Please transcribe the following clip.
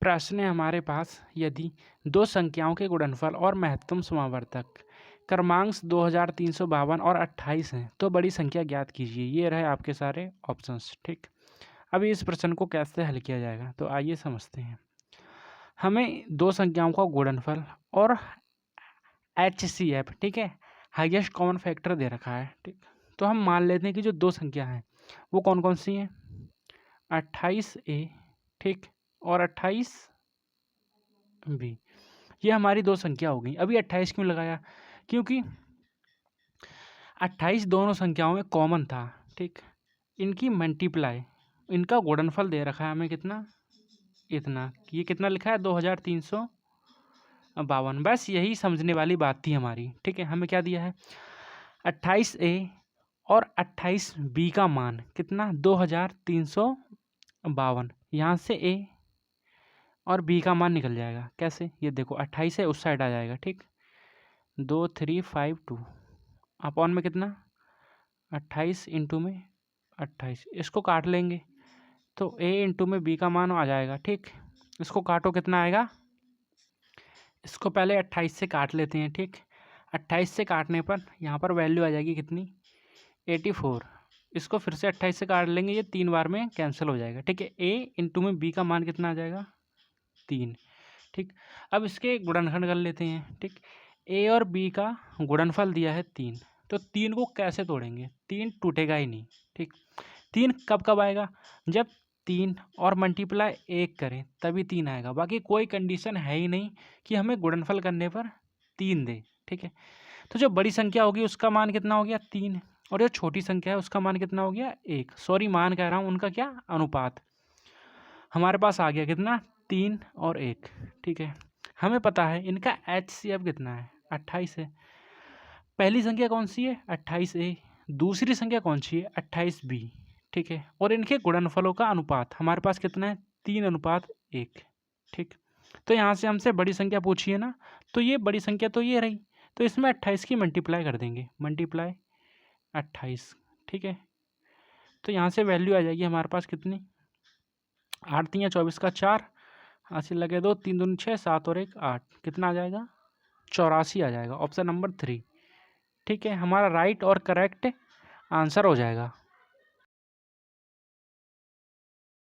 प्रश्न है हमारे पास, यदि दो संख्याओं के गुणनफल और महत्तम समावर्तक क्रमांक 2352 और 28 हैं तो बड़ी संख्या ज्ञात कीजिए। ये रहे आपके सारे ऑप्शंस। ठीक, अभी इस प्रश्न को कैसे हल किया जाएगा तो आइए समझते हैं। हमें दो संख्याओं का गुणनफल और HCF, ठीक है, हाईएस्ट कॉमन फैक्टर दे रखा है। ठीक, तो हम मान लेते हैं कि जो दो संख्या हैं वो कौन कौन सी हैं, 28A, ठीक, और 28B। ये हमारी दो संख्या हो गई। अभी 28 क्यों लगाया, क्योंकि 28 दोनों संख्याओं में कॉमन था। ठीक, इनकी मल्टीप्लाई, इनका गुणनफल दे रखा है हमें कितना, इतना। ये कितना लिखा है, 2352। बस यही समझने वाली बात थी हमारी। ठीक है, हमें क्या दिया है, 28A और 28B का मान कितना, 2352। यहाँ से A और B का मान निकल जाएगा। कैसे, ये देखो 28 है, उस साइड आ जाएगा। ठीक, 2352 अपॉन में कितना, 28 इंटू में 28, इसको काट लेंगे तो A इंटू में B का मान आ जाएगा। ठीक, इसको काटो, कितना आएगा, इसको पहले 28 से काट लेते हैं। ठीक, 28 से काटने पर यहाँ पर वैल्यू आ जाएगी कितनी, 84। इसको फिर से 28 से काट लेंगे, ये 3 बार में कैंसिल हो जाएगा। ठीक है, A इंटू में B का मान कितना आ जाएगा, 3। ठीक, अब इसके गुणनखंड कर लेते हैं। ठीक, A और B का गुणनफल दिया है 3, तो 3 को कैसे तोड़ेंगे, 3 टूटेगा ही नहीं। ठीक, 3 कब कब आएगा, जब 3 और मल्टीप्लाई 1 करें तभी 3 आएगा। बाकी कोई कंडीशन है ही नहीं कि हमें गुणनफल करने पर 3 दे। ठीक है, तो जो बड़ी संख्या होगी उसका मान कितना हो गया, 3, और जो छोटी संख्या है उसका मान कितना हो गया, 1। सॉरी, मान कह रहा हूँ, उनका क्या अनुपात हमारे पास आ गया कितना, 3 और 1। ठीक है, हमें पता है इनका HCF कितना है, 28 है। पहली संख्या कौन सी है, 28A। दूसरी संख्या कौन सी है, 28B। ठीक है, और इनके गुणनफलों का अनुपात हमारे पास कितना है, 3:1। ठीक, तो यहाँ से हमसे बड़ी संख्या पूछी है ना, तो ये बड़ी संख्या तो ये रही, तो इसमें 28 की मल्टीप्लाई कर देंगे, मल्टीप्लाई 28। ठीक है, तो यहाँ से वैल्यू आ जाएगी हमारे पास कितनी, 8 3 24 का 4, हाथ से लगे 2, 3 दूनी 6, 7 और 1 8, कितना आ जाएगा, 84 आ जाएगा। ऑप्शन नंबर 3, ठीक है, हमारा राइट और करेक्ट आंसर हो जाएगा।